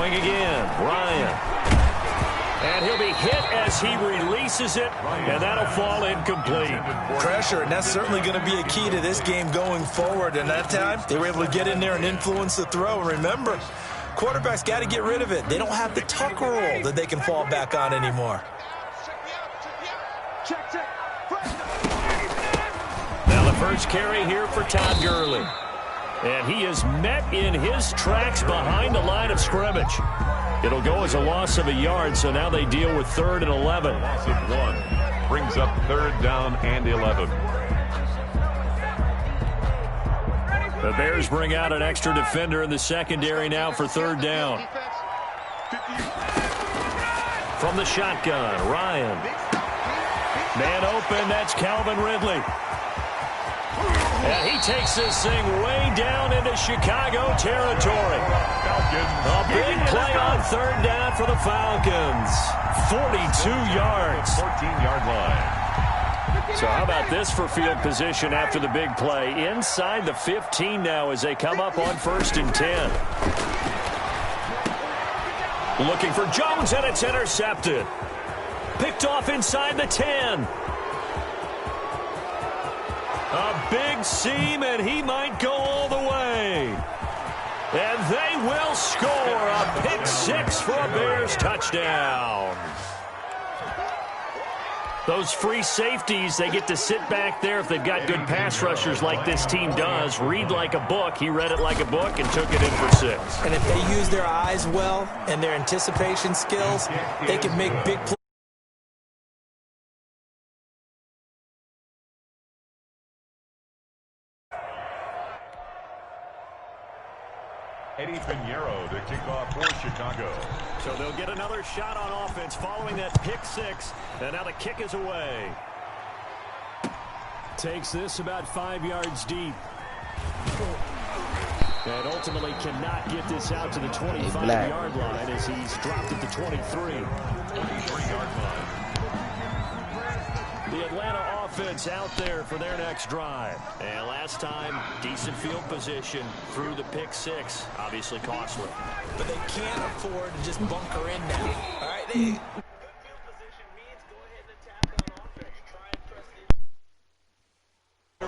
Throwing again, Ryan. And he'll be hit as he releases it, and that'll fall incomplete. Pressure, and that's certainly going to be a key to this game going forward. And that time, they were able to get in there and influence the throw. And remember, quarterbacks got to get rid of it. They don't have the tuck roll that they can fall back on anymore. Now the first carry here for Todd Gurley. And he is met in his tracks behind the line of scrimmage. It'll go as a loss of a yard, so now they deal with 3rd and 11. Loss of 1 brings up 3rd down and 11. The Bears bring out an extra defender in the secondary now for 3rd down. From the shotgun, Ryan. Man open, that's Calvin Ridley. And he takes this thing way down into Chicago territory. A big play on 3rd down for the Falcons. 42 yards. 14-yard line. So how about this for field position after the big play? Inside the 15 now as they come up on 1st and 10. Looking for Jones, and it's intercepted. Picked off inside the 10. A big seam, and he might go all the way. And they will score a pick 6 for a Bears touchdown. Those free safeties, they get to sit back there if they've got good pass rushers like this team does. Read like a book. He read it like a book and took it in for 6. And if they use their eyes well and their anticipation skills, they can make big plays. Eddie Pinheiro to kick off for Chicago. So they'll get another shot on offense following that pick 6. And now the kick is away. Takes this about 5 yards deep. And ultimately cannot get this out to the 25-yard line as he's dropped at the 23. 23-yard line. The Atlanta offense out there for their next drive. And last time, decent field position through the pick 6. Obviously costly. But they can't afford to just bunker in now. All right, they...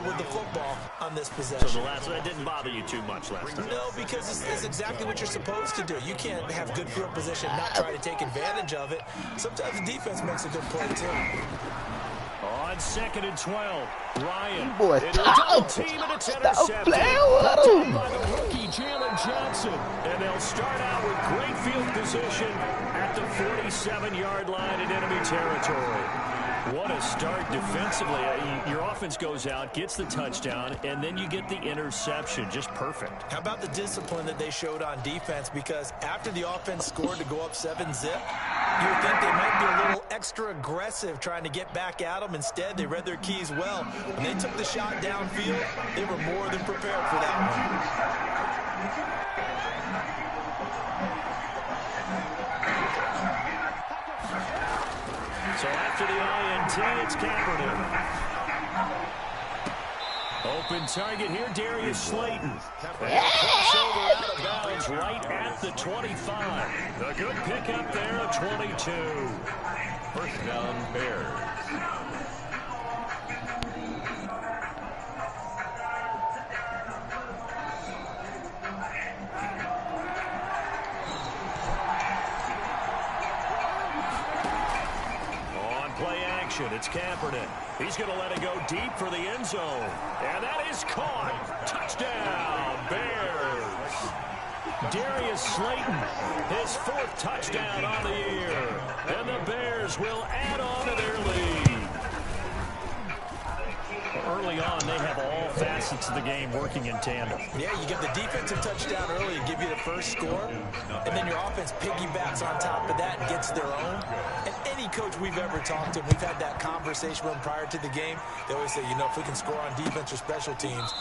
with the football on this possession. So that didn't bother you too much last time? No, because it's exactly what you're supposed to do. You can't have good field position and not try to take advantage of it. Sometimes the defense makes a good play, too. On 2nd and 12, Ryan. Boy, double team and it's intercepted. By the rookie Jalen Johnson. And they'll start out with great field position at the 47-yard line in enemy territory. What a start defensively. Your offense goes out, gets the touchdown, and then you get the interception. Just perfect. How about the discipline that they showed on defense? Because after the offense scored to go up 7-zip, you would think they might be a little extra aggressive trying to get back at them. Instead, they read their keys well. When they took the shot downfield, they were more than prepared for that one. So after the INT, it's Kaepernick. Open target here, Darius Slayton. Crossover out of bounds right at the 25. A good pickup there of 22. 1st down, Bears. It's Kaepernick. He's going to let it go deep for the end zone. And that is caught. Touchdown, Bears. Darius Slayton, his 4th touchdown on the year. And the Bears will add on to their lead. Early on, they have all facets of the game working in tandem. Yeah, you get the defensive touchdown early to give you the first score, and then your offense piggybacks on top of that and gets their own. And any coach we've ever talked to, we've had that conversation with them prior to the game. They always say, you know, if we can score on defense or special teams,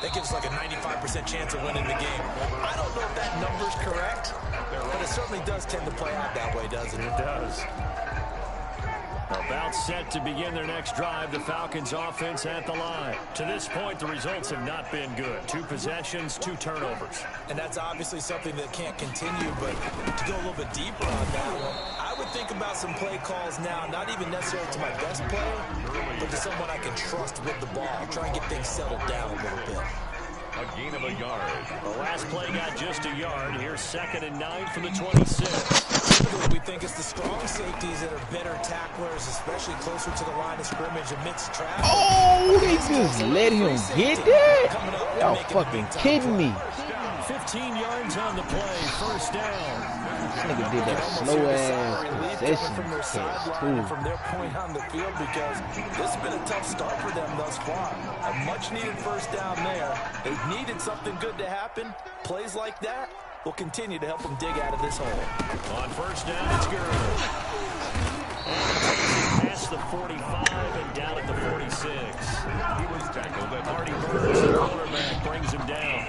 that gives us like a 95% chance of winning the game. I don't know if that number's correct, but it certainly does tend to play out that way, doesn't it? It does. About set to begin their next drive, the Falcons offense at the line. To this point, the results have not been good. 2 possessions, 2 turnovers. And that's obviously something that can't continue, but to go a little bit deeper on that one, I would think about some play calls now, not even necessarily to my best player, but to someone I can trust with the ball. Try and get things settled down a little bit. A gain of a yard. The last play got just a yard. Here's 2nd and 9 from the 26. Typically, we think it's the strong safeties that are better tacklers, especially closer to the line of scrimmage amidst traffic. Oh, they just let him get that? Y'all fucking kidding me. 15 yards on the play, 1st down. This nigga did that slow ass possession from their catch sideline too. from their point on the field, because this has been a tough start for them thus far. A much needed 1st down there. They've needed something good to happen. Plays like that will continue to help them dig out of this hole. On 1st down, it's Gurley. Past the 45 and down at the 46. He was tackled at Marty Burns, the quarterback, brings him down.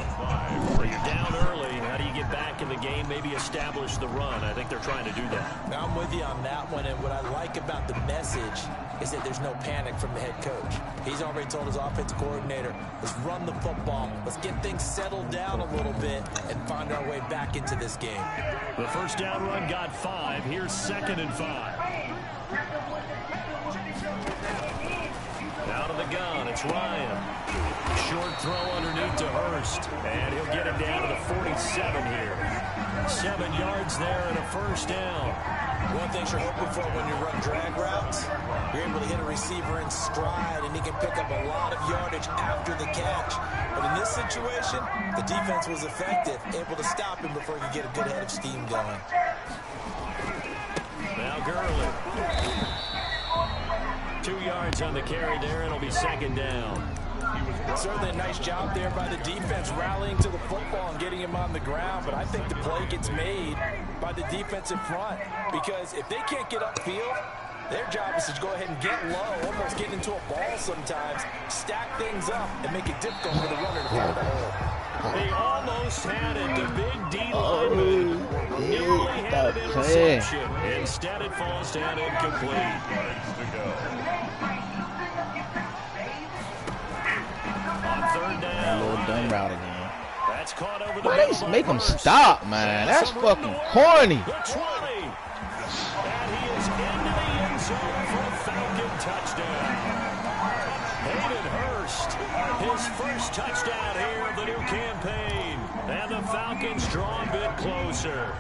Well, you're down early. How do you get back in the game, maybe establish the run? I think they're trying to do that. Now, I'm with you on that one, and what I like about the message is that there's no panic from the head coach. He's already told his offensive coordinator, let's run the football, let's get things settled down a little bit and find our way back into this game. The 1st down run got 5. Here's 2nd and 5. Out of the gun, it's Ryan. Short throw underneath to Hurst, and he'll get him down to the 47 here. 7 yards there and a 1st down. One thing you're hoping for when you run drag routes, you're able to hit a receiver in stride, and he can pick up a lot of yardage after the catch. But in this situation, the defense was effective, able to stop him before he could get a good head of steam going. Now Gurley. 2 yards on the carry there, and it'll be 2nd down. Certainly a nice job there by the defense rallying to the football and getting him on the ground, but I think the play gets made by the defensive front, because if they can't get upfield, their job is to go ahead and get low, almost get into a ball sometimes, stack things up, and make it difficult for the runner to find the hole. They almost had it. The big D lineman nearly had an interception. Instead, it falls down incomplete. On 3rd down. A little dumb route again. That's caught over the Why they make him stop, man? That's fucking corny. The 20. And he is into the end zone for a Falcon touchdown. Hayden Hurst, his 1st touchdown here of the new campaign. And the Falcons draw a bit closer.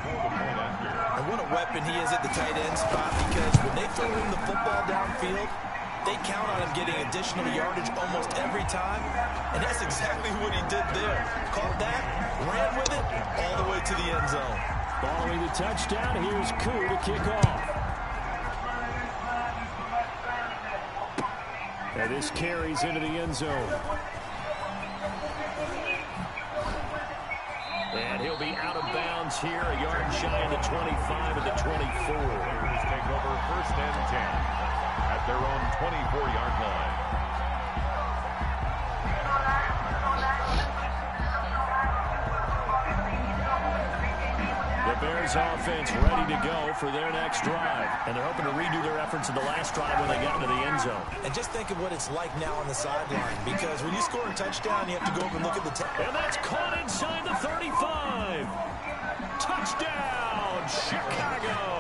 And what a weapon he is at the tight end spot, because when they throw him the football downfield, they count on him getting additional yardage almost every time, and that's exactly what he did there. Caught that, ran with it, all the way to the end zone. Following the touchdown, here's Koo to kick off. And this carries into the end zone. And he'll be out of bounds here, a yard shy of the 25 and the 24. Players take over 1st and 10 at their own 24-yard line. The Bears offense ready to go for their next drive. And they're hoping to redo their efforts in the last drive when they got into the end zone. And just think of what it's like now on the sideline, because when you score a touchdown, you have to go over and look at the tape. And that's caught inside the 35. Touchdown, Chicago.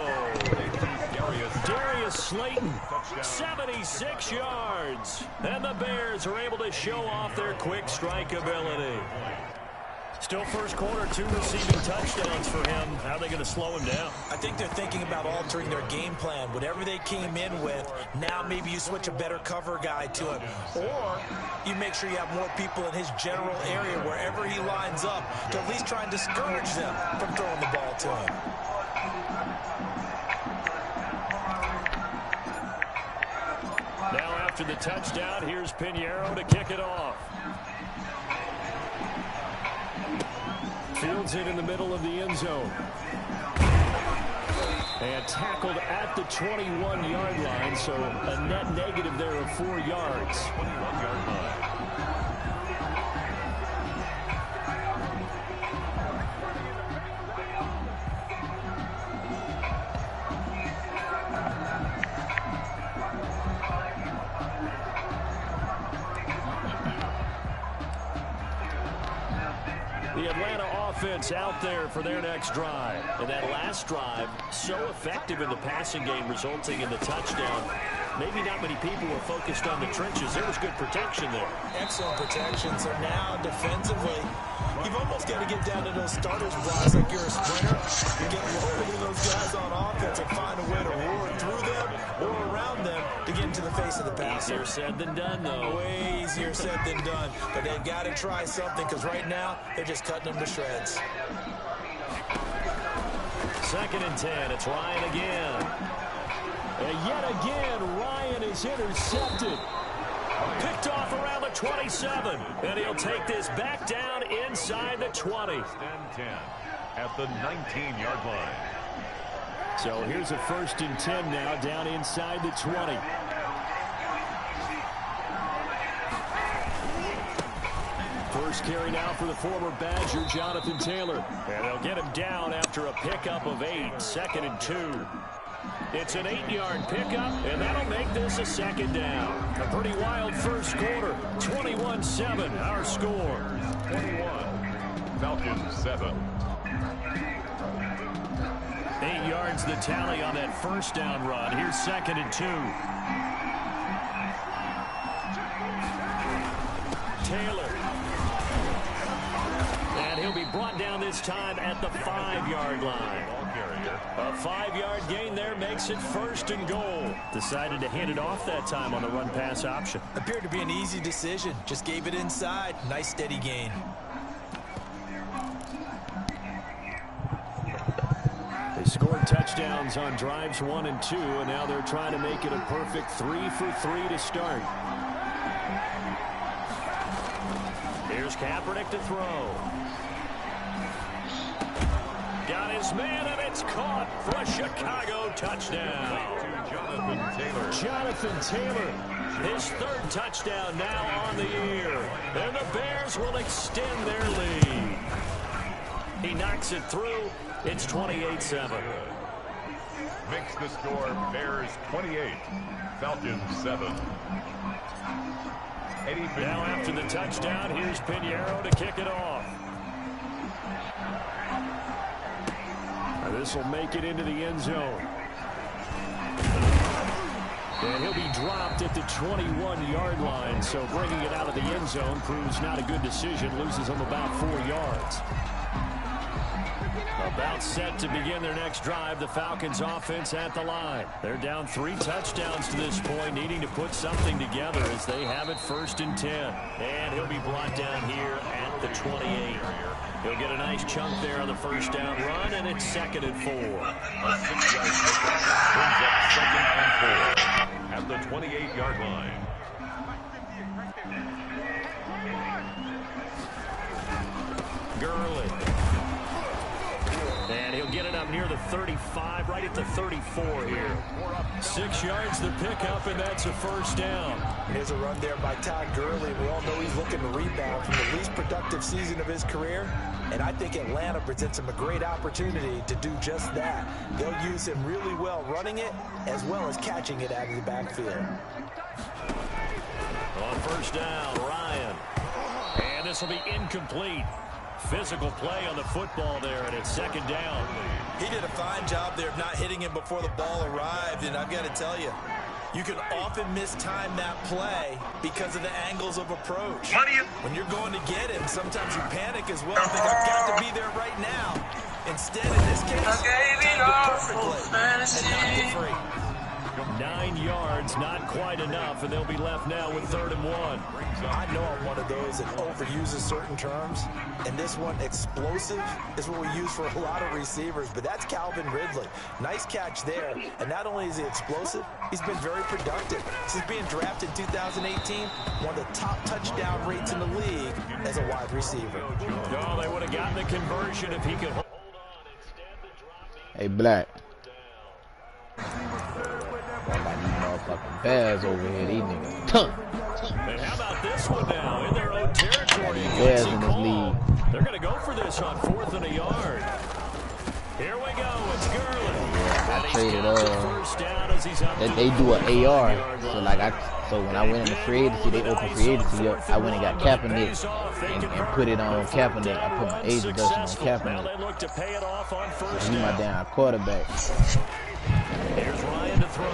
Darius Slayton, 76 yards. And the Bears are able to show off their quick strike ability. Still 1st quarter, 2 receiving touchdowns for him. How are they going to slow him down? I think they're thinking about altering their game plan. Whatever they came in with, now maybe you switch a better cover guy to him. Or you make sure you have more people in his general area wherever he lines up to at least try and discourage them from throwing the ball to him. Now after the touchdown, here's Pinheiro to kick it off. Fields it in the middle of the end zone. And tackled at the 21-yard line, so a net negative there of 4 yards. 21-yard line. The Atlanta offense out there for their next drive. And that last drive, so effective in the passing game, resulting in the touchdown. Maybe not many people were focused on the trenches. There was good protection there. Excellent protection. So now, defensively, you've almost got to get down to those starters blocks like you're a sprinter. You get lower to those guys on offense and find a way to roar through them or around them to get into the face of the passer. Easier said than done, though. Way easier said than done. But they've got to try something because right now, they're just cutting them to shreds. 2nd and 10. It's Ryan again. And yet again, Ryan is intercepted. Picked off around the 27. And he'll take this back down inside the 20. 10 at the 19-yard line. So here's a 1st and 10 now down inside the 20. First carry now for the former Badger, Jonathan Taylor. And they'll get him down after a pickup of 8. 2nd and 2. It's an 8-yard pickup, and that'll make this a 2nd down. A pretty wild first quarter. 21-7, our score. 21. Falcons 7. 8 yards the tally on that 1st down run. Here's 2nd and 2. Taylor. And he'll be brought down this time at the 5-yard line. A 5-yard gain there makes it 1st and goal. Decided to hand it off that time on the run-pass option. Appeared to be an easy decision. Just gave it inside. Nice steady gain. They scored touchdowns on drives 1 and 2, and now they're trying to make it a perfect 3 for 3 to start. Here's Kaepernick to throw. Got his man, and it's caught for a Chicago touchdown. Jonathan Taylor, his 3rd touchdown now on the year. And the Bears will extend their lead. He knocks it through. It's 28-7. Makes the score Bears 28, Falcons 7. Now after the touchdown, here's Pinheiro to kick it off. This will make it into the end zone. And he'll be dropped at the 21-yard line, so bringing it out of the end zone proves not a good decision. Loses him about 4 yards. About set to begin their next drive. The Falcons offense at the line. They're down 3 touchdowns to this point, needing to put something together as they have it 1st and 10. And he'll be brought down here at the 28. He'll get a nice chunk there on the 1st down run, and it's 2nd and 4. A 6-yard pickup brings up 2nd and 4 at the 28-yard line. Gurley. And he'll get it up near the 35, right at the 34 here. 6 yards the pickup, and that's a 1st down. Here's a run there by Todd Gurley. We all know he's looking to rebound from the least productive season of his career. And I think Atlanta presents him a great opportunity to do just that. They'll use him really well running it as well as catching it out of the backfield. On 1st down, Ryan. And this will be incomplete. Physical play on the football there, and it's 2nd down. He did a fine job there of not hitting him before the ball arrived, and I've got to tell you, you can often mistime that play because of the angles of approach. When you're going to get him, sometimes you panic as well. Think, I've got to be there right now. Instead, in this case, timed it perfectly and knocked it free. 9 yards, not quite enough, and they'll be left now with 3rd and 1. I know I'm one of those that overuses certain terms, and this one, explosive, is what we use for a lot of receivers, but that's Calvin Ridley. Nice catch there, and not only is he explosive, he's been very productive. Since being drafted in 2018, one of the top touchdown rates in the league as a wide receiver. Oh, they would have gotten the conversion if he could hold on. Hey, Black. Motherfucking Bears over here, these niggas. And how about this one now? In their own territory, Bears in this league. they're going to go for this on 4th and a yard. Here we go. It's Gurley. I traded first down as he's up they do an AR, so So when I went into free agency, they opened free agency up. I went and got Kaepernick and put it on Kaepernick. I put my age reduction on Kaepernick. He's my damn quarterback. Here's Ryan to throw.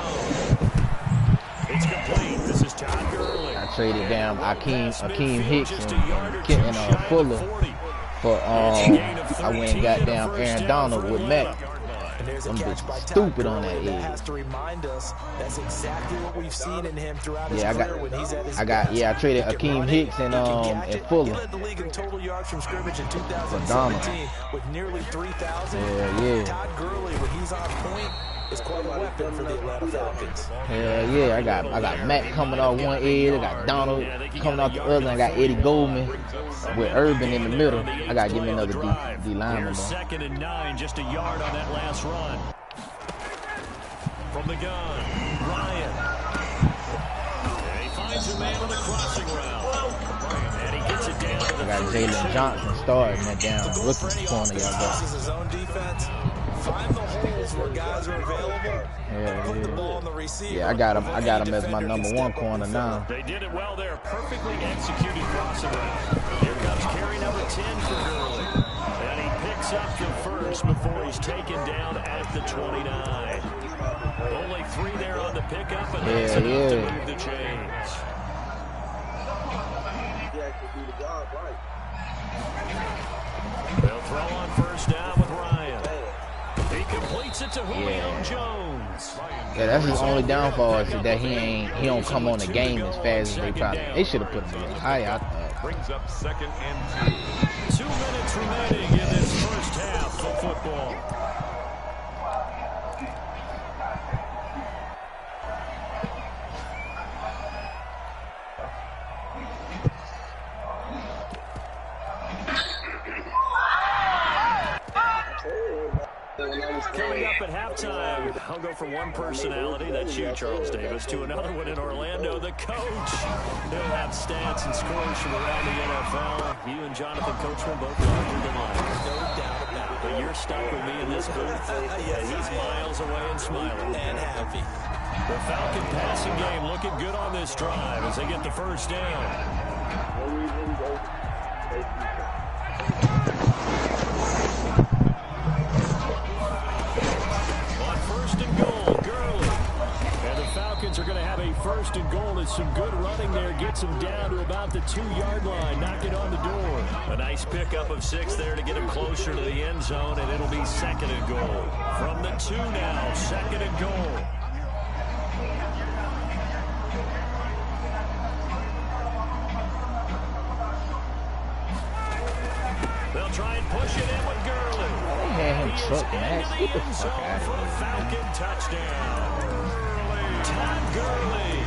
It's complete. This is Todd Gurley. I traded down Akeem Hicks and Fuller for I went and got down Aaron Donald with Matt. I'm just stupid on that edge. Has to remind us that's exactly what we've seen in him throughout his I traded Akeem Hicks and Fuller. He led the league in total yards from scrimmage in 2017 with nearly 3,000. Yeah. Todd Gurley, when he's on point, is quite a weapon for the Atlanta Falcons. Hell yeah, I got Matt coming off one edge, I got Donald coming off the other, and I got Eddie Goldman with Urban in the middle. I gotta give me another D lineman. Second and 9, just a yard on that last run. From the gun, Ryan. And he finds a man on the crossing route. And he gets it down to the I got Jalen Johnson starting that down rookie corner y'all got. His own defense. Find the holes where guys are available. Put the ball on the receiver. Yeah, I got him as my number 1 corner now. They did it well there. Perfectly executed crossing route. Here comes carry number 10 for Gurley. And he picks up the first before he's taken down at the 29. Only 3 there on the pickup, and that's enough to move the chains. They'll throw on first down with Ryan. He completes it to Julio Jones. Yeah, that's his only downfall is that he don't come on the game as fast as they should have put him in higher. I thought. Brings up second and 2. 2 minutes remaining in this first half of football. Coming up at halftime, I'll go from one personality, that's you, Charles Davis, to another one in Orlando, the coach. He'll have stats and scores from around the NFL. You and Jonathan Coachman both larger than life. No doubt about it. But you're stuck with me in this booth. He's miles away and smiling. And happy. The Falcon passing game looking good on this drive as they get the first down. Are going to have a first and goal. It's some good running there. Gets him down to about the 2-yard line. Knock it on the door. A nice pickup of 6 there to get him closer to the end zone, and it'll be second and goal. From the 2 now, second and goal. They'll try and push it in with Gurley. They had him truck, man. Get the fuck out of here. Falcon touchdown. Todd Gurley,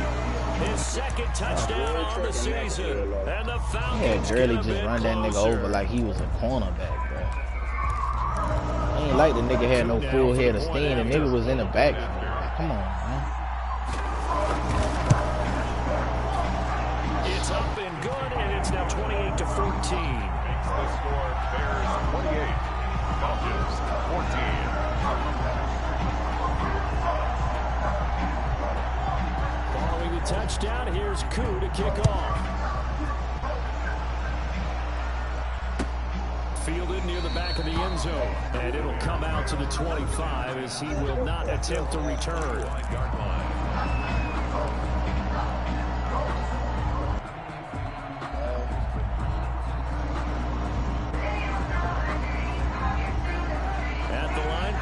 his second touchdown on the season, and the Falcons Gurley just run that nigga over like he was a cornerback, bro. Ain't like the nigga had no full head of steam. The nigga was in the back. Come on, man. It's up and good, and it's now 28-14. The score: Bears 28, Falcons 14. Touchdown. Here's Koo to kick off. Fielded near the back of the end zone. And it'll come out to the 25 as he will not attempt to return.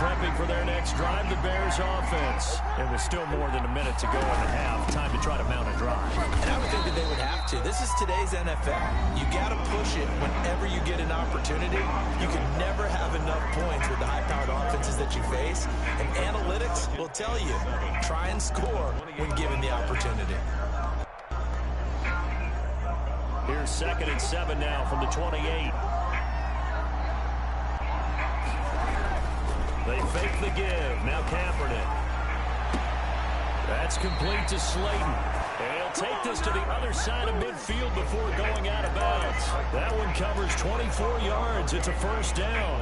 Prepping for their next drive, the Bears offense. And with still more than a minute to go in the half, time to try to mount a drive. And I would think that they would have to. This is today's NFL. You got to push it whenever you get an opportunity. You can never have enough points with the high-powered offenses that you face. And analytics will tell you, try and score when given the opportunity. Here's second and 7 now from the 28. They fake the give. Now Kaepernick. That's complete to Slayton. And he'll take this to the other side of midfield before going out of bounds. That one covers 24 yards. It's a first down.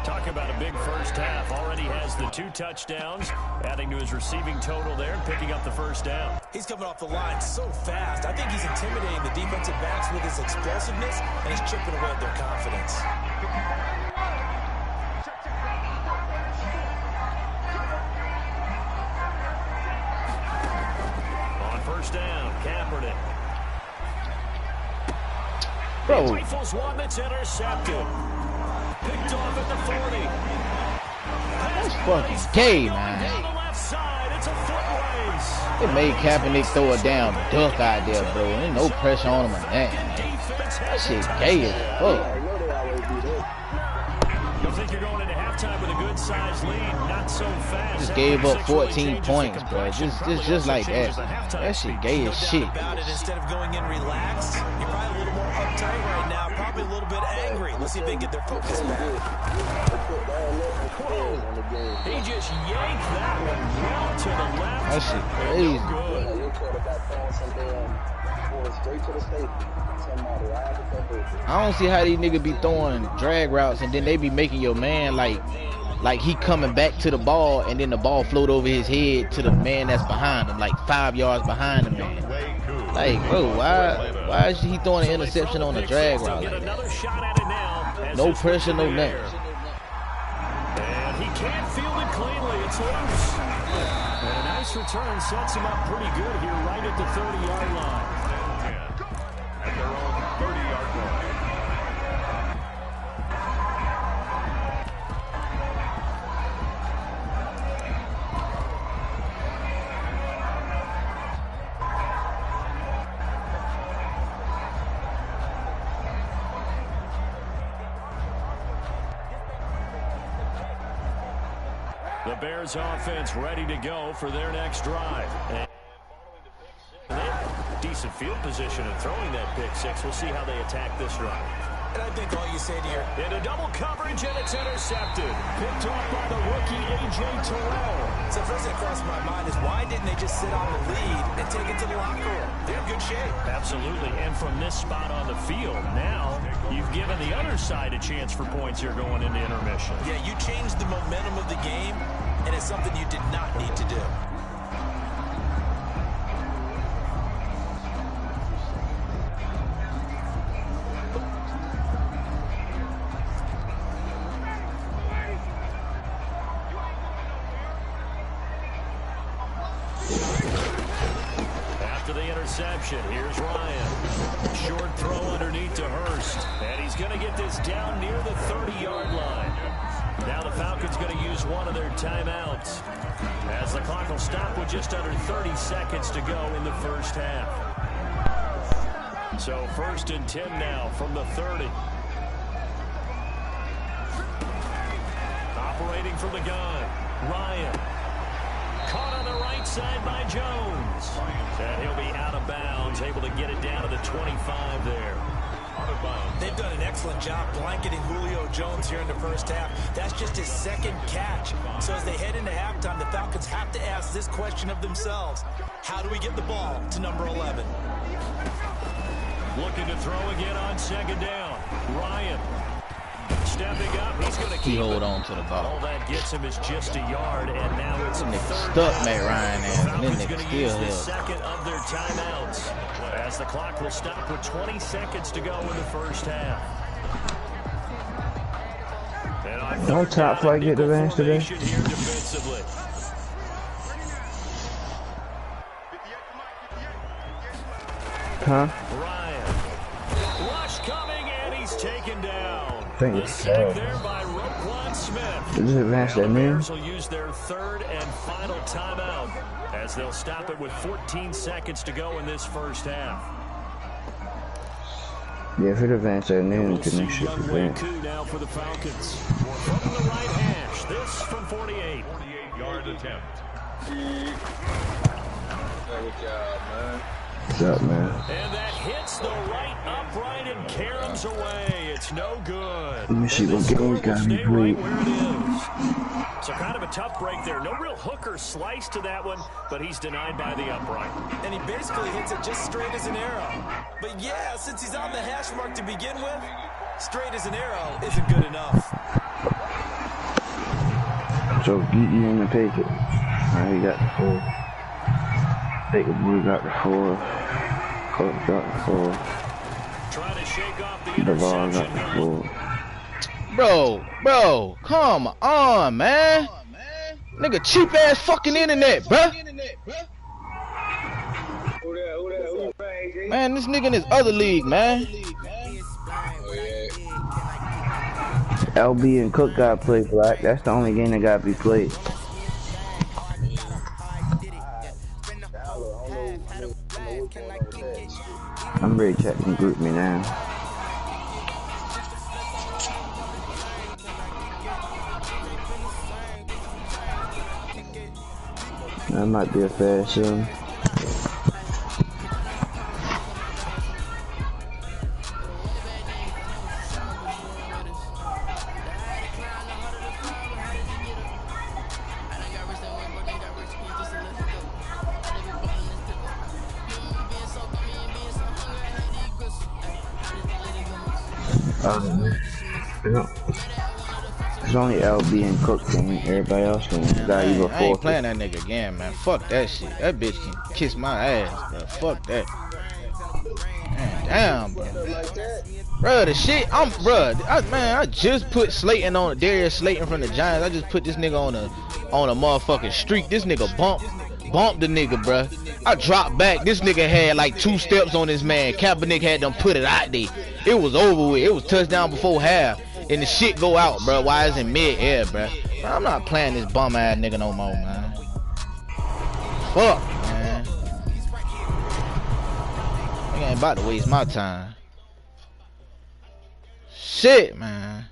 Talk about a big first half. Already has the 2 touchdowns, adding to his receiving total there, picking up the first down. He's coming off the line so fast. I think he's intimidating the defensive backs with his explosiveness, and he's chipping away at their confidence. On first down, Kaepernick. Bro. He rifles one that's intercepted. Picked off at the 40. That's fucking gay, man. Down the left side. It's a foot race. It made Kaepernick throw a down duck out there, bro. Ain't no pressure on him or nothing. That shit gay as fuck. You think you're going into halftime with a good sized lead? Not so fast. Just gave up 14 points, bro. Just like that. That shit gay as shit. About it, instead of going in relaxed, you're probably a little more uptight right now, probably a little bit angry. Let's see if they get their focus back. He just yanked that one well to the left. That shit crazy. I don't see how these niggas be throwing drag routes and then they be making your man like he coming back to the ball and then the ball float over his head to the man that's behind him, like 5 yards behind the man. Like, bro, why is he throwing an interception on a drag route like that? No pressure, no nothing. And he can't field it cleanly. It's loose. And a nice return sets him up pretty good here right at the 30-yard line. At their own 30-yard line. The Bears offense ready to go for their next drive. And decent field position and throwing that pick six. We'll see how they attack this drive. And I think all you say to your... Into double coverage, and it's intercepted. Picked off by the rookie, A.J. Terrell. So first thing that crossed my mind is why didn't they just sit on the lead and take it to the locker room? They're in good shape. Absolutely, and from this spot on the field, now you've given the other side a chance for points here going into intermission. Yeah, you changed the momentum of the game, and it's something you did not need to do. After the interception, here's Ryan. Short throw underneath to Hurst. And he's going to get this down near the 30-yard line. Now the Falcons going to use one of their timeouts, as the clock will stop with just under 30 seconds to go in the first half. So 1st and 10 now from the 30. Operating from the gun, Ryan. Caught on the right side by Jones. And he'll be out of bounds, able to get it down to the 25 there. They've done an excellent job blanketing Julio Jones here in the first half. That's just his second catch. So as they head into halftime, the Falcons have to ask this question of themselves. How do we get the ball to number 11? Looking to throw again on 2nd down. Ryan stepping up. He's going to keep hold on to the ball. All that gets him is just a yard, and now it's stuck Matt Ryan and then they still the second of their timeouts, as the clock will stop with 20 seconds to go in the first half. Don't top flight get the advantage today. Huh? Ryan. Rush coming, and he's taken down. Thank you. There by Roquan Smith. Did you advance that man? Bears will use their 3rd and final timeout, as they'll stop it with 14 seconds to go in this first half. Yeah, if it advanced that noon, We'll see then it should young advance. Waku now for the Falcons. From the right hash, this from 48. 48-yard attempt. Good job, man. What's up, man? And that hits the right upright and caroms away. It's no good. Let me see what game got me Stay great. right where it is. So kind of a tough break there. No real hook or slice to that one, but he's denied by the upright. And he basically hits it just straight as an arrow. But yeah, since he's on the hash mark to begin with, straight as an arrow isn't good enough. So Geeky in the Patriots. Alright, he got the 4. Baker Boy got the 4. Cook got the 4. Trying to shake off the Devon got interception. the 4. Bro, come on, man. Nigga, cheap ass fucking internet, bruh. Who that? Who you playing, AJ? Man, this nigga in his other league, man. Oh, yeah. LB and Cook got to play Black. That's the only game that got to be played. I'm ready to check and group me now. That might be a fast soon. It's only LB and Cook game. Everybody else can got either I ain't 4. playing that nigga again, man. Fuck that shit. That bitch can kiss my ass, bro. Fuck that. Man, damn, bro. Bro, the shit, I just put Slayton on, Darius Slayton from the Giants. I just put this nigga on a motherfucking streak. This nigga bumped the nigga, bro. I dropped back. This nigga had like 2 steps on his man. Kaepernick had them put it out there. It was over with. It was touchdown before half. And the shit go out, bro. Why is it mid-air, bro? I'm not playing this bum ass nigga no more, man. Fuck, man. I ain't about to waste my time. Shit, man.